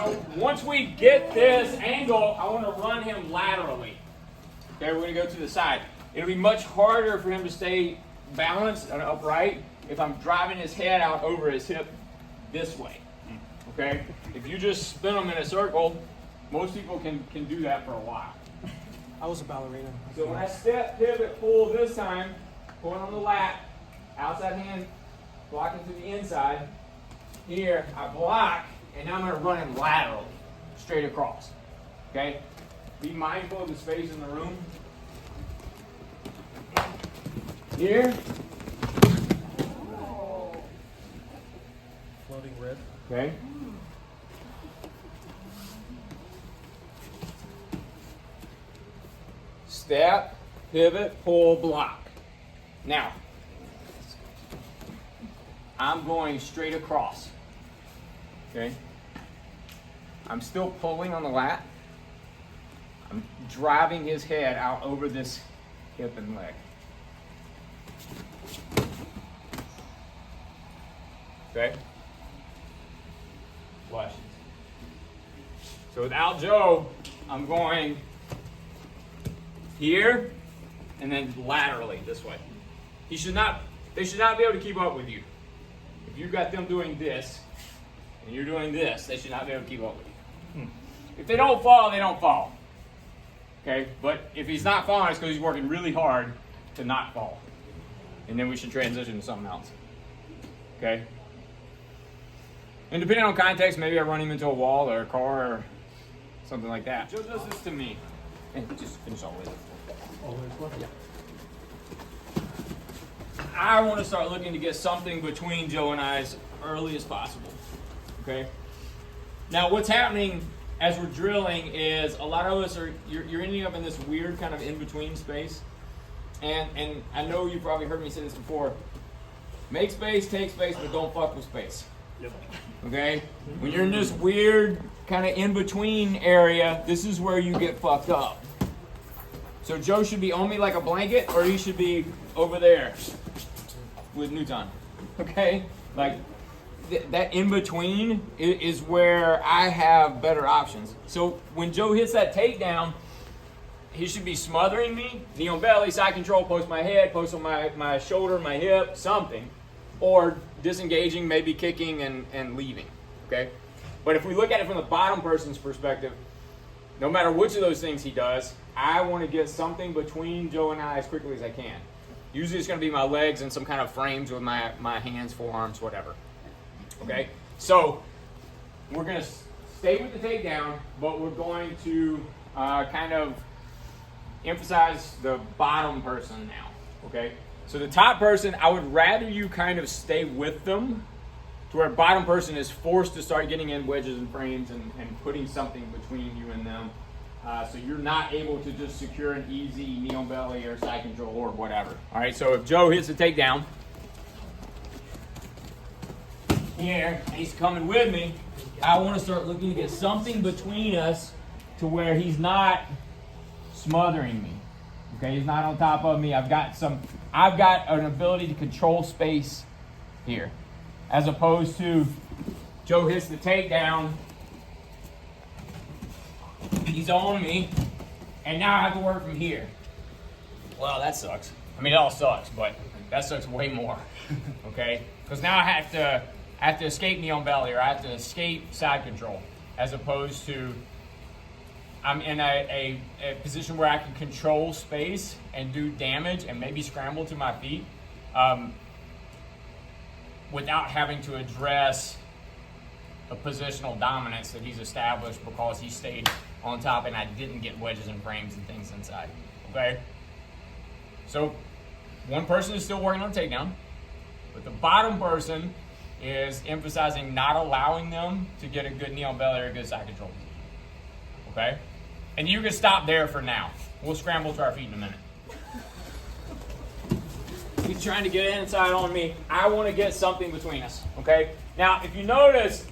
So once we get this angle, I want to run him laterally. Okay, we're going to go to the side. It'll be much harder for him to stay balanced and upright if I'm driving his head out over his hip this way. Okay? If you just spin him in a circle, most people can do that for a while. I was a ballerina. So when I step, pivot, pull this time, pulling on the lat, outside hand blocking to the inside. Here, I block, and now I'm going to run him laterally, straight across. Okay? Be mindful of the space in the room. Here. Floating rib. Okay. Step, pivot, pull, block. Now, I'm going straight across. Okay? I'm still pulling on the lat. I'm driving his head out over this hip and leg. Okay? Questions? So without Joe, I'm going here and then laterally this way. They should not be able to keep up with you. If you've got them doing this and you're doing this, they should not be able to keep up with you. If they don't fall, they don't fall. Okay? But if he's not falling, it's because he's working really hard to not fall. And then we should transition to something else. Okay? And depending on context, maybe I run him into a wall or a car or something like that. Joe does this to me. And just finish all the way. All the way to left? Yeah. I want to start looking to get something between Joe and I as early as possible. Okay? Now, what's happening as we're drilling is a lot of us you're ending up in this weird kind of in-between space. And I know you've probably heard me say this before. Make space, take space, but don't fuck with space. Yep. Okay? When you're in this weird kind of in-between area, this is where you get fucked up. So Joe should be on me like a blanket, or he should be over there with Newton. Okay? Like, that in-between is where I have better options. So when Joe hits that takedown, he should be smothering me, knee on belly, side control, post my head, post on my shoulder, my hip, something. Or disengaging, maybe kicking and leaving, okay? But if we look at it from the bottom person's perspective, no matter which of those things he does, I want to get something between Joe and I as quickly as I can. Usually it's going to be my legs and some kind of frames with my hands, forearms, whatever, okay? So we're going to stay with the takedown, but we're going to kind of emphasize the bottom person now, okay? So the top person, I would rather you kind of stay with them to where bottom person is forced to start getting in wedges and frames and putting something between you and them. So you're not able to just secure an easy knee on belly or side control or whatever. All right, so if Joe hits the takedown here, and he's coming with me, I want to start looking to get something between us to where he's not smothering me. Okay, he's not on top of me. I've got an ability to control space here. As opposed to Joe hits the takedown, he's on me, and now I have to work from here. Well, that sucks. I mean, it all sucks, but that sucks way more. Okay? Because now I have to escape knee on belly, or I have to escape side control, as opposed to I'm in a position where I can control space and do damage and maybe scramble to my feet without having to address a positional dominance that he's established because he stayed on top and I didn't get wedges and frames and things inside. Okay? So one person is still working on takedown, but the bottom person is emphasizing not allowing them to get a good knee on belly or a good side control position. Okay? And you can stop there for now. We'll scramble to our feet in a minute. He's trying to get inside on me. I want to get something between us. Okay? Now, if you notice,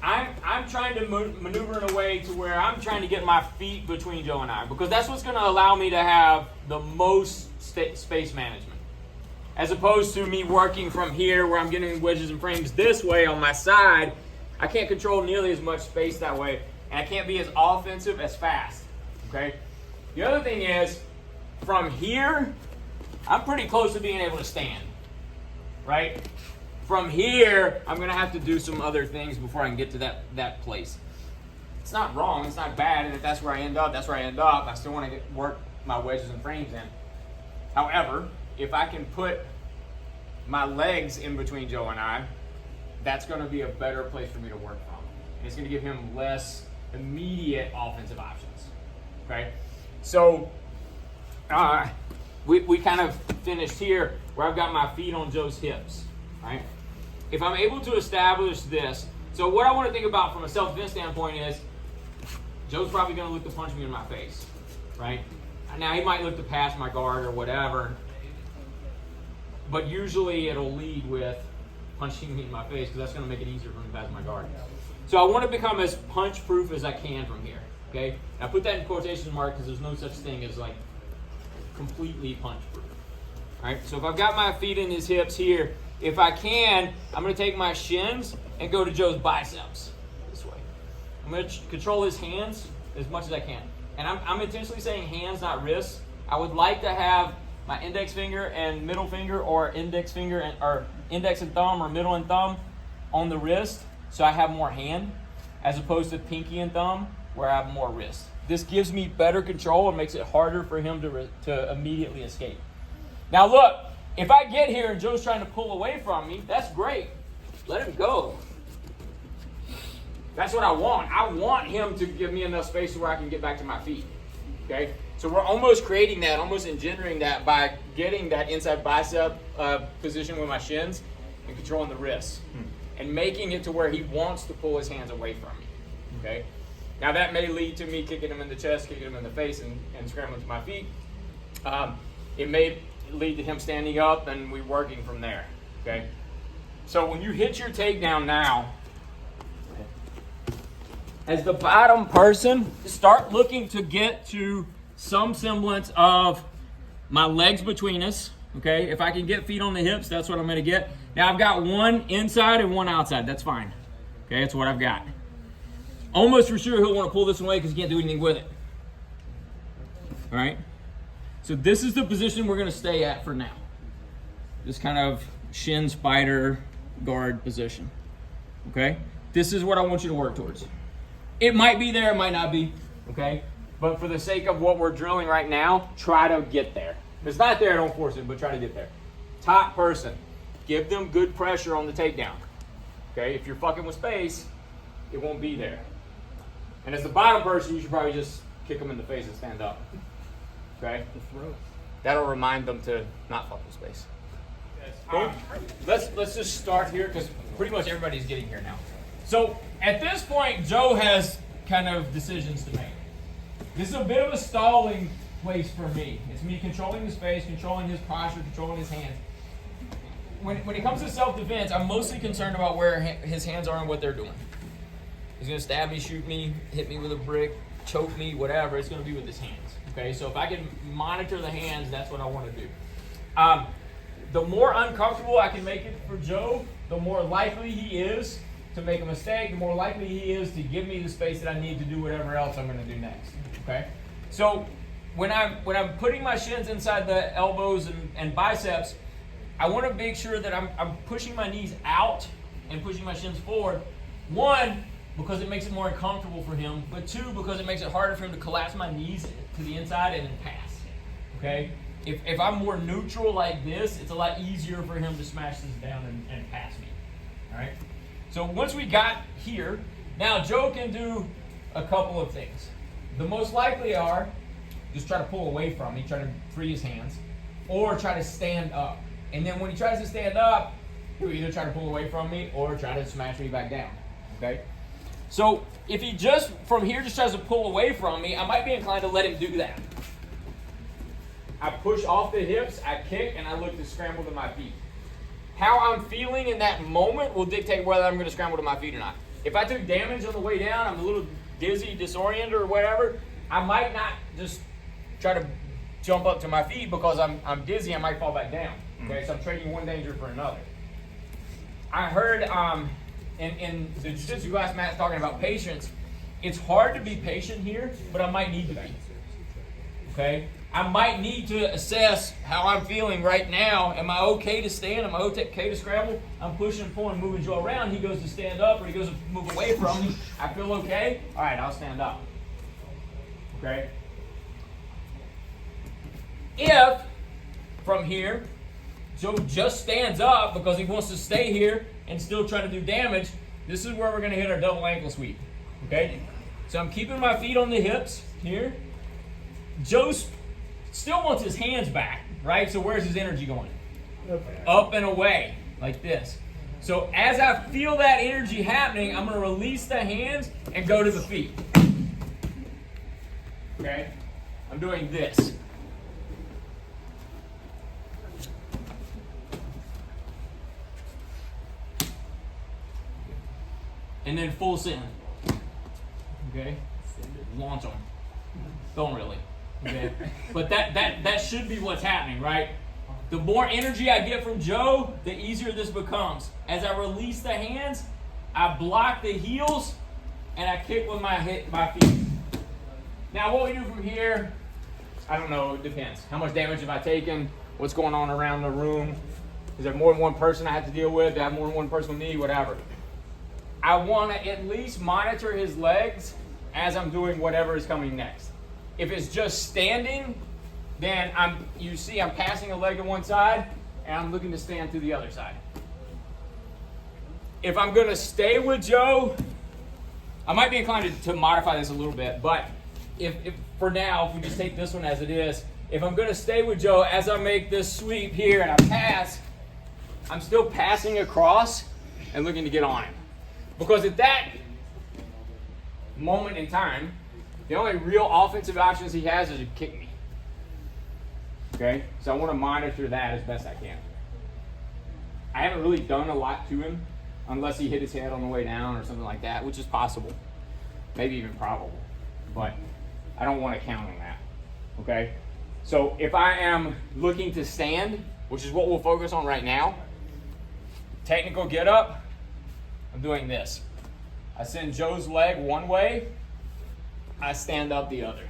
I'm trying to maneuver in a way to where I'm trying to get my feet between Joe and I, because that's what's going to allow me to have the most space management. As opposed to me working from here where I'm getting wedges and frames this way on my side, I can't control nearly as much space that way, and I can't be as offensive as fast, okay? The other thing is, from here, I'm pretty close to being able to stand, right? From here, I'm gonna have to do some other things before I can get to that place. It's not wrong, it's not bad, and if that's where I end up, that's where I end up. I still wanna work my wedges and frames in. However, if I can put my legs in between Joe and I, that's gonna be a better place for me to work from. And it's gonna give him less immediate offensive options, okay? So, we kind of finished here where I've got my feet on Joe's hips, right? If I'm able to establish this, so what I want to think about from a self-defense standpoint is, Joe's probably going to look to punch me in my face, right? Now, he might look to pass my guard or whatever, but usually it'll lead with punching me in my face because that's going to make it easier for him to pass my guard. So I want to become as punch-proof as I can from here, okay? And I put that in quotation marks because there's no such thing as like completely punch-proof. All right, so if I've got my feet in his hips here, if I can, I'm going to take my shins and go to Joe's biceps this way. I'm going to control his hands as much as I can. And I'm intentionally saying hands, not wrists. I would like to have my index finger and middle finger, or index finger and or index and thumb, or middle and thumb on the wrist, so I have more hand, as opposed to pinky and thumb where I have more wrist. This gives me better control and makes it harder for him to immediately escape. Now look, if I get here and Joe's trying to pull away from me, that's great. Let him go. That's what I want. I want him to give me enough space where I can get back to my feet. Okay? So we're almost creating that, almost engendering that by getting that inside bicep position with my shins and controlling the wrists. And making it to where he wants to pull his hands away from me. Okay? Now that may lead to me kicking him in the chest, kicking him in the face, and scrambling to my feet. It may lead to him standing up and we working from there. Okay? So when you hit your takedown now, as the bottom person, start looking to get to some semblance of my legs between us. Okay? If I can get feet on the hips, that's what I'm going to get. Now I've got one inside and one outside. That's fine. Okay? That's what I've got. Almost for sure he'll want to pull this away because he can't do anything with it. All right? So this is the position we're going to stay at for now. This kind of shin spider guard position. Okay? This is what I want you to work towards. It might be there, it might not be. Okay? But for the sake of what we're drilling right now, try to get there. If it's not there, don't force it, but try to get there. Top person. Give them good pressure on the takedown. Okay? If you're fucking with space, it won't be there. And as the bottom person, you should probably just kick them in the face and stand up. Okay? That'll remind them to not fuck with space. Cool? Let's just start here because pretty much everybody's getting here now. So at this point, Joe has kind of decisions to make. This is a bit of a stalling place for me. It's me controlling the space, controlling his posture, controlling his hands. When it comes to self-defense, I'm mostly concerned about where his hands are and what they're doing. He's going to stab me, shoot me, hit me with a brick, choke me, whatever. It's going to be with his hands. Okay, so if I can monitor the hands, that's what I want to do. The more uncomfortable I can make it for Joe, the more likely he is to make a mistake, the more likely he is to give me the space that I need to do whatever else I'm going to do next. Okay, so when I'm putting my shins inside the elbows and biceps, I want to make sure that I'm pushing my knees out and pushing my shins forward. One, because it makes it more uncomfortable for him, but two, because it makes it harder for him to collapse my knees to the inside and then pass. Okay? If I'm more neutral like this, it's a lot easier for him to smash this down and pass me. All right? So once we got here, now Joe can do a couple of things. The most likely are just try to pull away from me, try to free his hands, or try to stand up. And then when he tries to stand up, he'll either try to pull away from me or try to smash me back down. Okay? So if he just from here just tries to pull away from me, I might be inclined to let him do that. I push off the hips, I kick, and I look to scramble to my feet. How I'm feeling in that moment will dictate whether I'm going to scramble to my feet or not. If I took damage on the way down, I'm a little dizzy, disoriented, or whatever, I might not just try to jump up to my feet because I'm dizzy. I might fall back down. Okay, so I'm trading one danger for another. I heard in the jiu-jitsu class, Matt's talking about patience. It's hard to be patient here, but I might need to be. Okay? I might need to assess how I'm feeling right now. Am I okay to stand? Am I okay to scramble? I'm pushing, pulling, moving Joe around. He goes to stand up, or he goes to move away from me. I feel okay. All right, I'll stand up. Okay? If, from here, Joe just stands up because he wants to stay here and still try to do damage, this is where we're going to hit our double ankle sweep. Okay? So I'm keeping my feet on the hips here. Joe still wants his hands back, right? So where's his energy going? Up and away, like this. So as I feel that energy happening, I'm going to release the hands and go to the feet. Okay? I'm doing this. And then full send. Okay? Launch them. Don't really. Okay? But that should be what's happening, right? The more energy I get from Joe, the easier this becomes. As I release the hands, I block the heels, and I kick with my feet. Now what we do from here, I don't know, it depends. How much damage have I taken? What's going on around the room? Is there more than one person I have to deal with? Do I have more than one person with me? Whatever. I want to at least monitor his legs as I'm doing whatever is coming next. If it's just standing, then I'm passing a leg to one side and I'm looking to stand to the other side. If I'm going to stay with Joe, I might be inclined to modify this a little bit, but if for now, if we just take this one as it is, if I'm going to stay with Joe as I make this sweep here and I pass, I'm still passing across and looking to get on him. Because at that moment in time, the only real offensive options he has is to kick me. Okay? So I want to monitor that as best I can. I haven't really done a lot to him unless he hit his head on the way down or something like that, which is possible. Maybe even probable. But I don't want to count on that. Okay? So if I am looking to stand, which is what we'll focus on right now, technical get up, I'm doing this. I send Joe's leg one way, I stand up the other.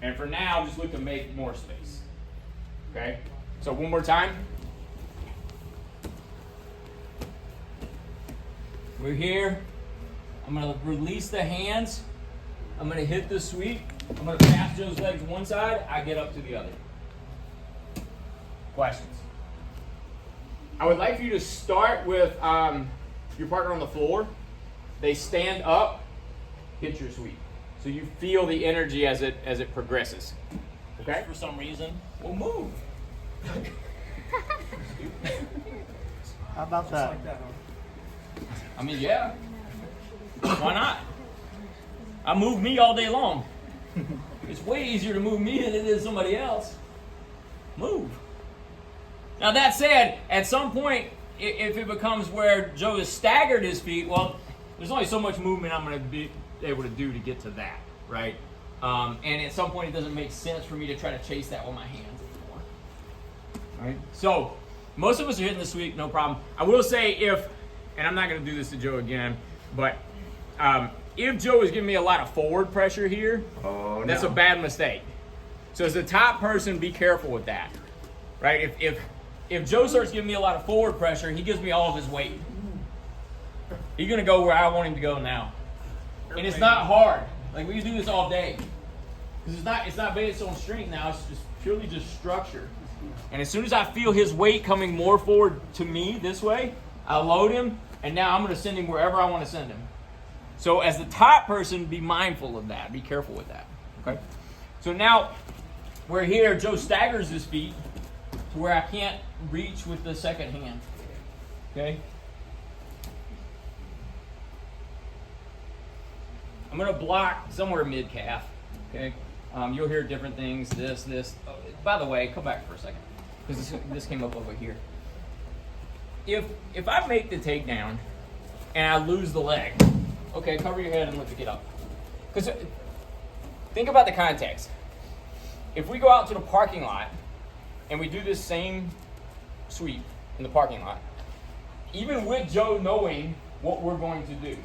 And for now, just look to make more space. Okay? So one more time. We're here. I'm going to release the hands. I'm going to hit the sweep. I'm going to pass Joe's legs one side. I get up to the other. Questions? I would like for you to start with your partner on the floor. They stand up, hit your sweep. So you feel the energy as it progresses. Okay? For some reason, we'll move. How about that? I mean, yeah. Why not? I move me all day long. It's way easier to move me than it is somebody else. Move. Now that said, at some point, if it becomes where Joe has staggered his feet, well, there's only so much movement I'm going to be able to do to get to that, right? And at some point, it doesn't make sense for me to try to chase that with my hands anymore. Right? So, most of us are hitting the sweep, no problem. I will say and I'm not going to do this to Joe again, but if Joe is giving me a lot of forward pressure here, that's a bad mistake. So as a top person, be careful with that, right? If Joe starts giving me a lot of forward pressure, he gives me all of his weight. He's going to go where I want him to go now. And it's not hard. Like, we can do this all day. Because it's not based on strength now. It's just purely just structure. And as soon as I feel his weight coming more forward to me this way, I load him, and now I'm going to send him wherever I want to send him. So as the top person, be mindful of that. Be careful with that. Okay? So now, we're here. Joe staggers his feet to where I can't reach with the second hand. Okay? I'm going to block somewhere mid-calf. Okay? You'll hear different things. This. Oh, by the way, come back for a second. Because this came up over here. If I make the takedown and I lose the leg, okay, cover your head and look to get up. Because think about the context. If we go out to the parking lot and we do this same sweep in the parking lot, even with Joe knowing what we're going to do.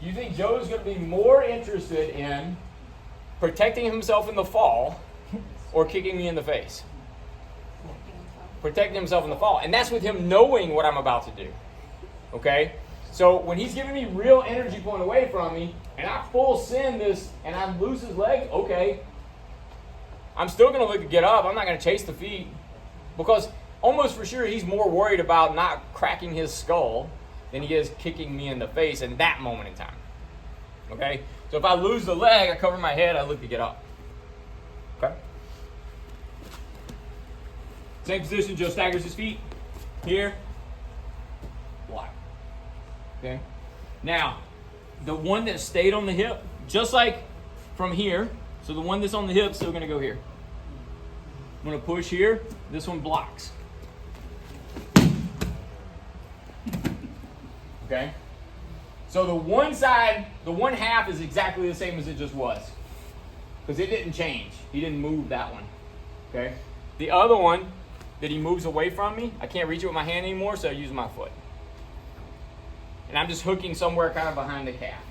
You think Joe's going to be more interested in protecting himself in the fall or kicking me in the face? Protecting himself in the fall. And that's with him knowing what I'm about to do. Okay? So when he's giving me real energy pulling away from me, and I full send this, and I lose his leg, okay. I'm still going to look to get up. I'm not going to chase the feet. Because almost for sure he's more worried about not cracking his skull than he is kicking me in the face in that moment in time. Okay? So if I lose the leg, I cover my head, I look to get up. Okay? Same position, Joe staggers his feet. Here. Block. Okay? Now, the one that stayed on the hip, just like from here, so the one that's on the hip is still going to go here. I'm going to push here. This one blocks. Okay? So the one side, the one half is exactly the same as it just was. Because it didn't change. He didn't move that one. Okay? The other one that he moves away from me, I can't reach it with my hand anymore, so I use my foot. And I'm just hooking somewhere kind of behind the calf.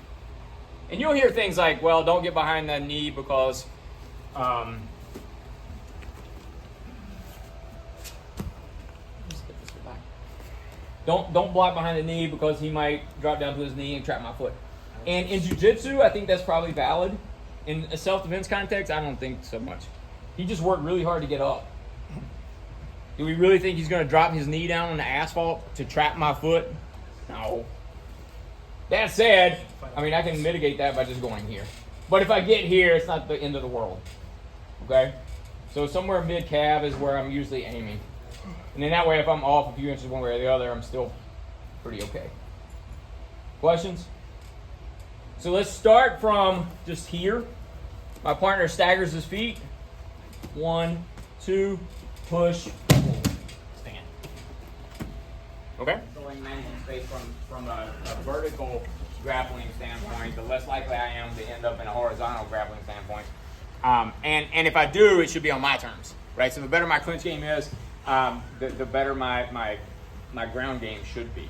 And you'll hear things like, well, don't get behind that knee because don't block behind the knee because he might drop down to his knee and trap my foot. And in jiu-jitsu, I think that's probably valid. In a self-defense context, I don't think so much. He just worked really hard to get up. Do we really think he's going to drop his knee down on the asphalt to trap my foot? No. That said, I mean, I can mitigate that by just going here. But if I get here, it's not the end of the world. Okay? So somewhere mid-calf is where I'm usually aiming. And then that way, if I'm off a few inches one way or the other, I'm still pretty okay. Questions? So let's start from just here. My partner staggers his feet. 1, 2, push, pull, stand. Okay? Going managing space from a vertical grappling standpoint, the less likely I am to end up in a horizontal grappling standpoint. And if I do, it should be on my terms, right? So the better my clinch game is, the better my ground game should be,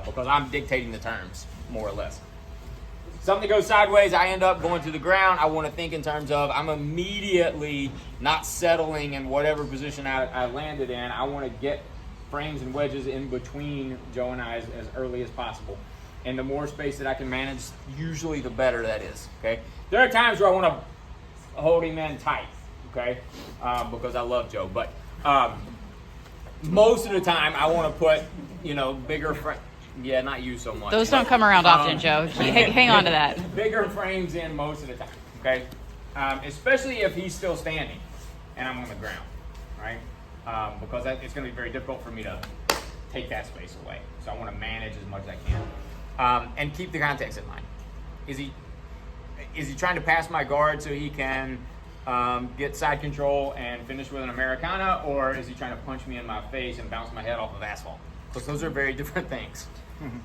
because I'm dictating the terms, more or less. Something goes sideways, I end up going to the ground. I want to think in terms of I'm immediately not settling in whatever position I landed in. I want to get frames and wedges in between Joe and I as early as possible. And the more space that I can manage, usually the better that is, okay? There are times where I want to hold him in tight, okay, because I love Joe. But most of the time, I want to put, bigger frames. Yeah, not you so much. Those don't come around often, Joe. Hang on to that. Bigger frames in most of the time, okay? Especially if he's still standing and I'm on the ground, right? Because it's going to be very difficult for me to take that space away. So I want to manage as much as I can. And keep the context in mind. Is he trying to pass my guard so he can get side control and finish with an Americana, or is he trying to punch me in my face and bounce my head off of asphalt? Because those are very different things,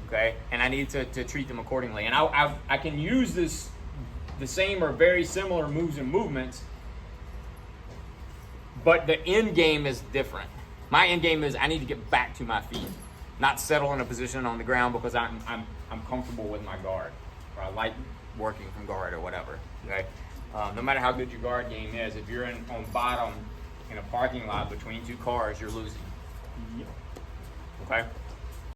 okay? And I need to treat them accordingly. And I can use the same or very similar moves and movements, but the end game is different. My end game is I need to get back to my feet, not settle in a position on the ground because I'm comfortable with my guard, or I like working from guard or whatever, okay? No matter how good your guard game is, if you're on bottom in a parking lot between two cars, you're losing. Okay?